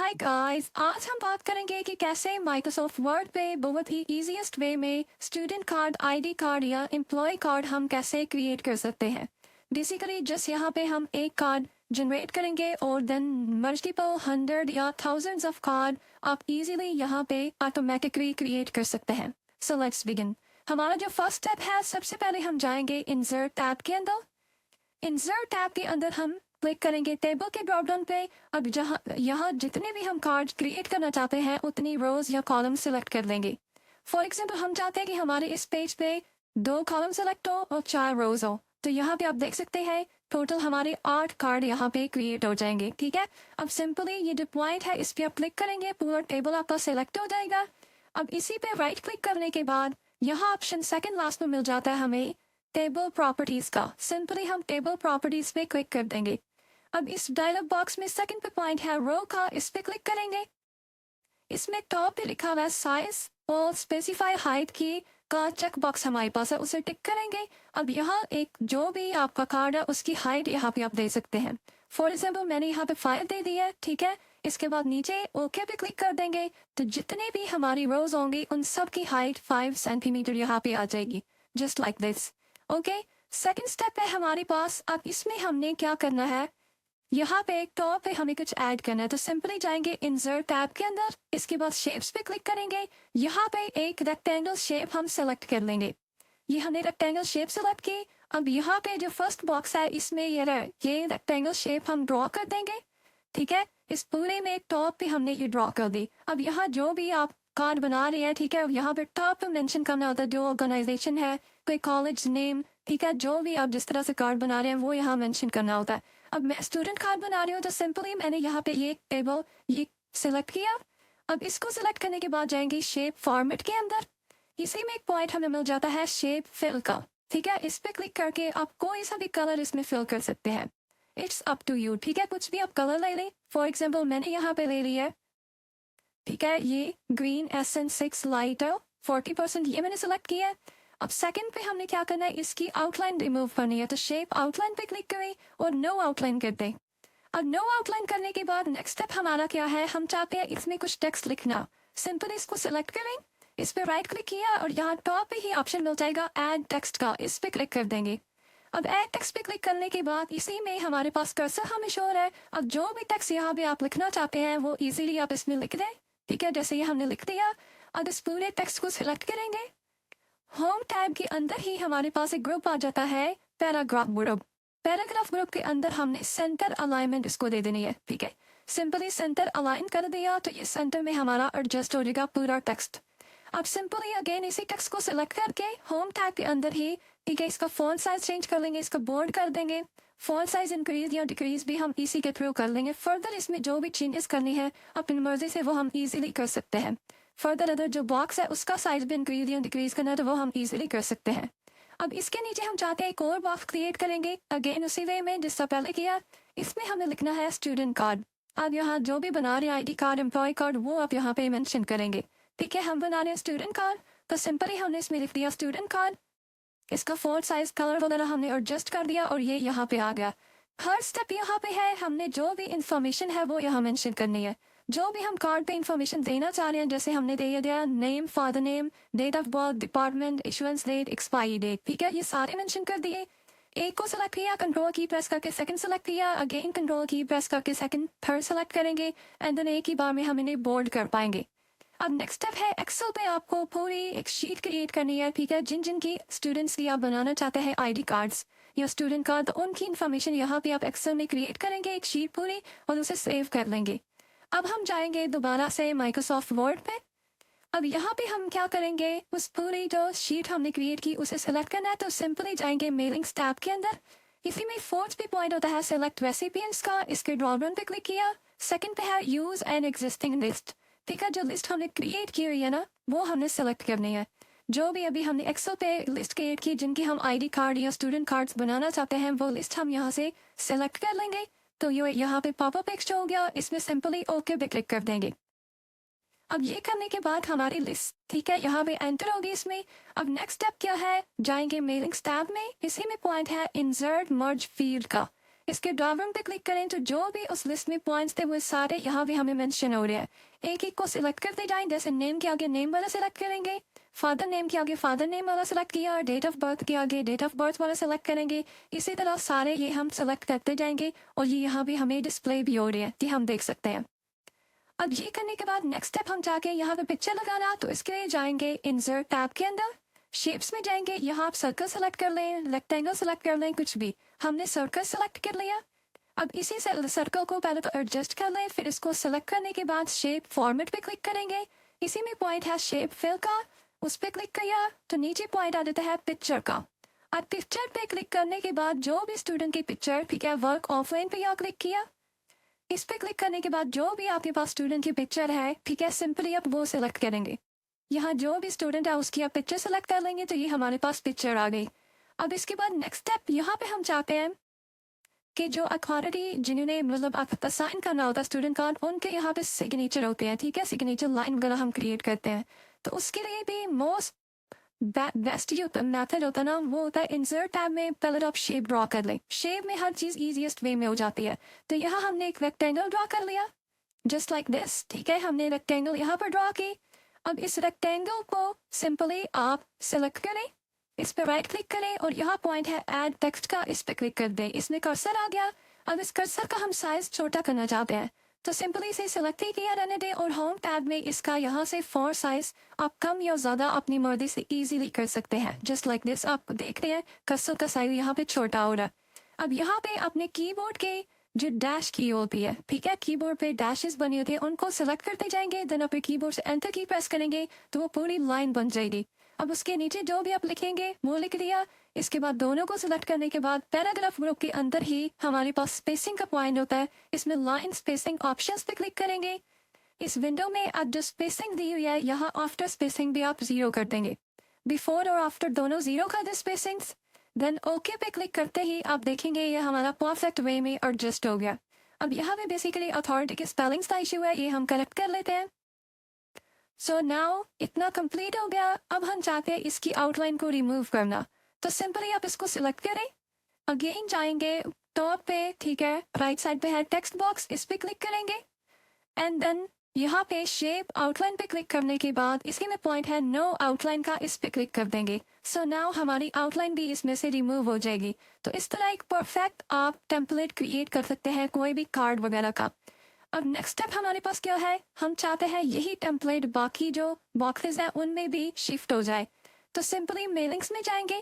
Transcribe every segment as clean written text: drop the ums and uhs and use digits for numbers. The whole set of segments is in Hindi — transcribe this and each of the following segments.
हाय गाइस, आज हम बात करेंगे कि कैसे माइक्रोसॉफ्ट वर्ड पे बहुत ही इजीएस्ट वे में स्टूडेंट कार्ड, आईडी कार्ड या एम्प्लॉय कार्ड हम कैसे क्रिएट कर सकते हैं। बेसिकली जस्ट यहाँ पे हम एक कार्ड जनरेट करेंगे और देन मल्टीपल 100 या थाउजेंड्स ऑफ कार्ड आप इजीली यहाँ पे ऑटोमेटिकली क्रिएट कर सकते हैं। So let's begin. हमारा जो फर्स्ट स्टेप है, सबसे पहले हम जाएंगे इंसर्ट टैब के अंदर। इंसर्ट टैब के अंदर हम क्लिक करेंगे टेबल के ड्रॉप डाउन पे। अब जहाँ यहाँ जितने भी हम कार्ड क्रिएट करना चाहते हैं उतनी रोज या कॉलम सिलेक्ट कर लेंगे। फॉर एग्जांपल हम चाहते हैं कि हमारे इस पेज पे 2 कॉलम सेलेक्ट हो और 4 रोज हो, तो यहाँ पे आप देख सकते हैं टोटल हमारे 8 कार्ड यहाँ पे क्रिएट हो जाएंगे। ठीक है, अब सिंपली ये जो पॉइंट है इस पर आप क्लिक करेंगे, पूरा टेबल आपका सिलेक्ट हो जाएगा। अब इसी पे राइट क्लिक करने के बाद यहाँ ऑप्शन सेकंड लास्ट में मिल जाता है हमें टेबल प्रॉपर्टीज का। सिंपली हम टेबल प्रॉपर्टीज पे क्लिक कर देंगे। अब इस डायलॉग बॉक्स में सेकंड पे पॉइंट है रो का, इस पे क्लिक करेंगे। इसमें टॉप पे लिखा हुआ है साइज और स्पेसिफाई हाइट की का चेक बॉक्स हमारे पास है, उसे टिक करेंगे। अब यहाँ एक जो भी आपका कार्ड है उसकी हाइट यहाँ पे आप दे सकते हैं। फॉर एग्जाम्पल मैंने यहाँ पे 5 दे दी है। ठीक है, इसके बाद नीचे ओके पे क्लिक कर देंगे तो जितने भी हमारी रोज होंगी उन सब की हाइट 5 सेंटीमीटर यहाँ पे आ जाएगी, just like this. Okay, second step है हमारे पास। अब इसमें हमने क्या करना है, यहाँ पे एक टॉप पे हमें कुछ ऐड करना है, तो सिंपली जाएंगे इंसर्ट टैब के अंदर। इसके बाद शेप्स पे क्लिक करेंगे। यहाँ पे एक रेक्टेंगल शेप हम सेलेक्ट कर लेंगे। ये हमने रेक्टेंगल शेप सेलेक्ट की। अब यहाँ पे जो फर्स्ट बॉक्स है इसमें ये रेक्टेंगल शेप हम ड्रॉ कर देंगे। ठीक है, इस पूरे में एक टॉप पे हमने ये ड्रॉ कर दी। अब यहाँ जो भी आप कार्ड बना रहे हैं, ठीक है, यहाँ पे टॉप पे मेंशन करना होता है जो ऑर्गेनाइजेशन है, कोई कॉलेज नेम, ठीक है, जो भी आप जिस तरह से कार्ड बना रहे हैं वो यहाँ मेंशन करना होता है। अब मैं स्टूडेंट कार्ड बना रही हूँ तो सिंपली मैंने यहाँ पे ये टेबल ये सिलेक्ट किया। अब इसको सिलेक्ट करने के बाद जाएंगे शेप फॉर्मेट के अंदर। इसी में एक पॉइंट हमें मिल जाता है शेप फिल का। ठीक है, इस पे क्लिक करके आप कोई सा भी कलर इसमें फिल कर सकते हैं। It's up to you. ठीक है, कुछ भी आप कलर ले लें। फॉर एग्जाम्पल मैंने यहाँ पे ले लिया है, ठीक है, ये ग्रीन SN6 लाइट 40%, ये मैंने सेलेक्ट किया है। अब सेकंड पे हमने क्या करना है, इसकी आउटलाइन रिमूव करनी है, तो शेप आउटलाइन पे क्लिक करें और नो आउटलाइन कर दें। अब नो आउटलाइन करने के बाद नेक्स्ट स्टेप हमारा क्या है, हम चाहते हैं इसमें कुछ टेक्स्ट लिखना। सिंपल इसको सिलेक्ट करें, इस पे राइट क्लिक किया और यहाँ टॉप पे ही ऑप्शन मिल जाएगा ऐड टेक्स्ट का, इस पे क्लिक कर देंगे। अब ऐड टेक्स्ट पे क्लिक करने के बाद इसी में हमारे पास कर्सर हमें शो है। अब जो भी टेक्स्ट यहाँ पे आप लिखना चाहते हैं वो इजीली आप इसमें लिख दें। ठीक है, जैसे ये हमने लिख दिया। अब इस पूरे टेक्स्ट को सिलेक्ट करेंगे। होम टैब के अंदर ही हमारे पास एक ग्रुप आ जाता है पैराग्राफ ग्रुप। पैराग्राफ ग्रुप के अंदर हमने सेंटर अलाइनमेंट इसको दे देनी है। ठीक है, सिंपली सेंटर अलाइन कर दिया तो ये सेंटर में हमारा एडजस्ट हो जाएगा पूरा टेक्स्ट। अब सिंपली अगेन इसी टेक्स्ट को सिलेक्ट करके होम टैब के अंदर ही, ठीक है, इसका फॉन्ट साइज चेंज कर लेंगे, इसका बोर्ड कर देंगे। फॉन्ट साइज इंक्रीज या डिक्रीज भी हम इसी के थ्रू कर लेंगे। फर्दर इसमें जो भी चेंजेस करनी है अपनी मर्जी से वो हम इजीली कर सकते हैं। फर्दर अदर जो बॉक्स है उसका साइज भी इंक्रीज या डिक्रीज करना है तो वो हम इजीली कर सकते हैं। अब इसके नीचे हम चाहते हैं एक और बॉक्स क्रिएट करेंगे, अगेन उसी वे में जिससे पहले किया। इसमें हमें लिखना है स्टूडेंट कार्ड। अब यहाँ जो भी बना रहे हैं आईडी कार्ड, एम्प्लॉय कार्ड, वो आप यहाँ पे मेंशन करेंगे। ठीक है, हम बना रहे हैं स्टूडेंट कार्ड तो सिंपली हमने इसमें लिख दिया स्टूडेंट कार्ड। इसका फॉन्ट साइज, कलर वगैरह हमने एडजस्ट कर दिया और ये यहाँ पे आ गया। हर स्टेप यहाँ पे है, हमने जो भी इंफॉर्मेशन है वो यहाँ मेंशन करनी है। जो भी हम कार्ड पे इंफॉर्मेशन देना चाह रहे हैं, जैसे हमने दे दिया name, father name, date of birth, department, issuance date, expiry date. ठीक है, ये सारे मेंशन कर दिए। एक को सिलेक्ट किया, कंट्रोल की प्रेस करके सेकंड सेलेक्ट किया, अगेन कंट्रोल की प्रेस करके सेकंड थर्ड सेलेक्ट करेंगे एंड देन एक ही बार में हम इन्हें बोल्ड कर पाएंगे। अब नेक्स्ट स्टेप है एक्सेल पे आपको पूरी एक शीट क्रिएट करनी है। ठीक है, जिन जिन की स्टूडेंट्स की आप बनाना चाहते हैं आईडी कार्ड्स या स्टूडेंट कार्ड, तो उनकी इन्फॉर्मेशन यहाँ पे आप एक्सेल में क्रिएट करेंगे एक शीट पूरी और उसे सेव कर लेंगे। अब हम जाएंगे दोबारा से माइक्रोसॉफ्ट वर्ड पे। अब यहाँ पे हम क्या करेंगे, उस पूरी जो शीट हमने क्रिएट की उसे सेलेक्ट करना है, तो सिंपली जाएंगे मेलिंग्स टैब के अंदर। इसी में फोर्थ पे पॉइंट होता है सेलेक्ट रेसिपिएंट्स का, इसके ड्रॉप डाउन पे क्लिक किया। सेकंड पे है यूज एन एग्जिस्टिंग लिस्ट। ठीक है, जो लिस्ट हमने क्रिएट की हुई है ना वो हमने सेलेक्ट करनी है। जो भी अभी हमने एक्सेल पे लिस्ट क्रिएट की जिनकी हम आईडी कार्ड या स्टूडेंट कार्ड्स बनाना चाहते हैं, वो लिस्ट हम यहाँ से सेलेक्ट कर लेंगे। तो ये यहाँ पे पॉपअप एक शो हो गया, इसमें सिंपली ओके पे क्लिक कर देंगे। अब ये करने के बाद हमारी लिस्ट, ठीक है, यहाँ पे एंटर होगी इसमें। अब नेक्स्ट स्टेप क्या है, जाएंगे मेलिंग्स टैब में। इसी में पॉइंट है इंसर्ट मर्ज फील्ड का। इसके ड्राइवर पे क्लिक करें तो जो भी उस लिस्ट में पॉइंट्स थे वो सारे यहाँ भी हमें मेंशन हो रहे हैं। एक एक को सिलेक्ट करते जाएं, जैसे नेम के आगे नेम वाला सिलेक्ट करेंगे, फादर नेम के आगे फादर नेम वाला सिलेक्ट किया और डेट ऑफ बर्थ के आगे डेट ऑफ बर्थ वाला सिलेक्ट करेंगे। इसी तरह सारे ये हम सिलेक्ट करते जाएंगे और ये यहाँ भी हमें डिस्प्ले भी हो रही है कि हम देख सकते हैं। अब ये करने के बाद नेक्स्ट स्टेप हम जाके यहाँ पे पिक्चर लगाना, तो इसके लिए जाएंगे इंसर्ट टैब के अंदर, शेप्स में जाएंगे, यहाँ आप सर्कल सेलेक्ट कर लें, रेक्टेंगल सेलेक्ट कर लें, कुछ भी। हमने सर्कल सेलेक्ट कर लिया। अब इसी से सर्कल को पहले तो एडजस्ट कर लें, फिर इसको सेलेक्ट करने के बाद शेप फॉर्मेट पे क्लिक करेंगे। इसी में पॉइंट है शेप फिल का, उस पर क्लिक किया तो नीचे पॉइंट आ जाता है पिक्चर का। अब पिक्चर पे क्लिक करने के बाद जो भी स्टूडेंट की पिक्चर, ठीक है, वर्क ऑफलाइन पे यहाँ क्लिक किया। इस पे क्लिक करने के बाद जो भी आपके पास स्टूडेंट की पिक्चर है, ठीक है, सिंपली आप वो सिलेक्ट करेंगे। यहाँ जो भी स्टूडेंट है उसकी आप पिक्चर सेलेक्ट कर लेंगे तो ये हमारे पास पिक्चर आ गई। अब इसके बाद नेक्स्ट स्टेप यहाँ पे हम चाहते हैं कि जो अथॉरिटी जिन्होंने मतलब आपका साइन करना होता है स्टूडेंट कार्ड, उनके यहाँ पे सिग्नेचर होते हैं, ठीक है, सिग्नेचर लाइन वगैरह हम क्रिएट करते हैं। तो उसके लिए भी मोस्ट बेस्ट जो मैथड होता है ना, वो होता है इंसर्ट टैब में पहले तो आप शेप ड्रॉ कर लें। शेप में हर चीज़ ईजीएस्ट वे में हो जाती है। तो यहाँ हमने एक रेक्टेंगल ड्रॉ कर लिया, जस्ट लाइक दिस, ठीक है, हमने रेक्टेंगल यहाँ पर ड्रॉ की। अब इस रेक्टेंगल को सिंपली आप सिलेक्ट करें, इस पर राइट क्लिक करें और यहाँ पॉइंट है ऐड टेक्स्ट का, इस पर क्लिक कर दें। इसमें कर्सर आ गया। अब इस कर्सर का हम साइज छोटा करना चाहते हैं तो सिंपली इसे सिलेक्ट ही किया रहने दें और होम टैब में इसका यहाँ से फॉन्ट साइज आप कम या ज़्यादा अपनी मर्जी से इजीली कर सकते हैं। जस्ट लाइक दिस, आप देखते हैं कर्सर का साइज यहाँ पे छोटा हो रहा है। अब यहाँ पे अपने कीबोर्ड के जो डैश की होती है, ठीक है, कीबोर्ड पे डैशेस बनी होती है, उनको सेलेक्ट करते जाएंगे, देन अपने कीबोर्ड से एंटर की प्रेस करेंगे तो वो पूरी लाइन बन जाएगी। अब उसके नीचे जो भी आप लिखेंगे वो लिख दिया। इसके बाद दोनों को सिलेक्ट करने के बाद पैराग्राफ ग्रुप के अंदर ही हमारे पास स्पेसिंग का पॉइंट होता है, इसमें लाइन स्पेसिंग ऑप्शंस पे क्लिक करेंगे। इस विंडो में आप जो स्पेसिंग दी हुई है यहाँ आफ्टर स्पेसिंग भी आप 0 कर देंगे, बिफोर और आफ्टर दोनों 0 कर दे स्पेसिंग। देन ओके पे क्लिक करते ही आप देखेंगे ये हमारा परफेक्ट वे में एडजस्ट हो गया। अब यहाँ पे बेसिकली अथॉरिटी के स्पेलिंग्स का इशू है, ये हम करेक्ट कर लेते हैं। सो नाउ इतना कंप्लीट हो गया। अब हम चाहते हैं इसकी आउटलाइन को रिमूव करना, तो सिंपली आप इसको सिलेक्ट करें, अगेन जाएंगे टॉप पे, ठीक है, राइट साइड पे है टेक्स्ट बॉक्स, इस पे क्लिक करेंगे एंड देन यहाँ पे शेप आउटलाइन पे क्लिक करने के बाद इसके में पॉइंट है नो आउटलाइन का, इस पे क्लिक कर देंगे। सो नाउ हमारी आउटलाइन भी इसमें से रिमूव हो जाएगी। तो इस तरह एक परफेक्ट आप टेम्पलेट क्रिएट कर सकते हैं कोई भी कार्ड वगैरह का। अब नेक्स्ट स्टेप हमारे पास क्या है, हम चाहते हैं यही टेम्पलेट बाकी जो बॉक्सेस हैं उनमें भी शिफ्ट हो जाए। तो सिंपली मेलिंग्स में जाएंगे,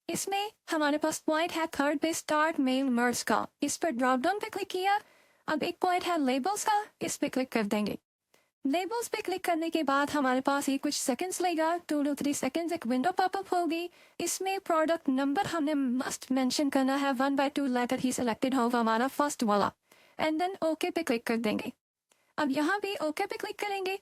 इसमें हमारे पास पॉइंट है थर्ड पे स्टार्ट मेल मर्ज का, इस पर ड्रॉप डाउन पे क्लिक किया। अब एक पॉइंट है लेबल्स का, इस पे क्लिक कर देंगे। लेबल्स पे क्लिक करने के बाद हमारे पास ये कुछ सेकंड्स लेगा, 2 to 3 सेकंड्स, एक विंडो पॉपअप होगी। इसमें प्रोडक्ट नंबर हमने मस्ट मेंशन करना है, 1/2 लेटर ही सिलेक्टेड होगा हमारा फर्स्ट वाला, एंड देन ओके पे क्लिक कर देंगे। अब यहाँ भी ओके पे क्लिक करेंगे।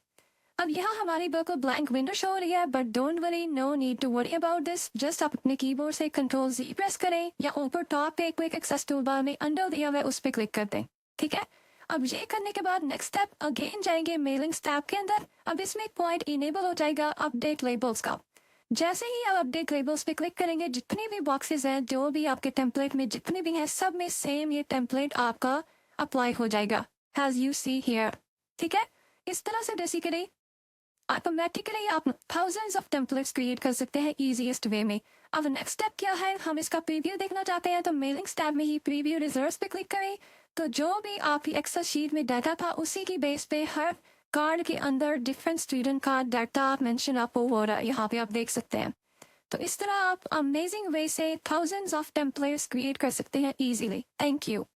अब यहाँ हमारी बिल्कुल ब्लैंक विंडो शो हो रही है, but don't worry, no need to worry about this. Just आप अपने कीबोर्ड से Ctrl+Z प्रेस करें या ऊपर टॉप पे क्विक एक्सेस टूलबार में अंडर दिया हुआ है उस पर क्लिक कर दें, ठीक है। अब ये करने के बाद नेक्स्ट स्टेप अगेन जाएंगे मेलिंग्स टैब के अंदर। अब इसमें एक पॉइंट इनेबल हो जाएगा अपडेट लेबल्स का। जैसे ही आप अपडेट लेबल्स पे क्लिक करेंगे, जितने भी बॉक्सेस हैं, जो भी आपके टेम्पलेट में जितने भी हैं, सब में सेम ये टेम्पलेट आपका अप्लाई हो जाएगा, एज यू सी हियर, ठीक है। इस तरह से बेसिकली ऑटोमेटिकली आप थाउजेंड्स ऑफ टेम्पलेट्स क्रिएट कर सकते हैं इजीएस्ट वे में। अब नेक्स्ट स्टेप क्या है, हम इसका प्रीव्यू देखना चाहते हैं, तो मेलिंग्स टैब में ही प्रीव्यू रिजल्ट्स पे क्लिक करें। तो जो भी आपकी एक्सेल शीट में डाटा था उसी की बेस पे हर कार्ड के अंदर डिफरेंट स्टूडेंट कार्ड डाटा आप मेंशन आपको हो रहा है, यहाँ पे आप देख सकते हैं। तो इस तरह आप अमेजिंग वे से थाउजेंड्स ऑफ टेम्पलेट्स क्रिएट कर सकते हैं इजीली। Thank you.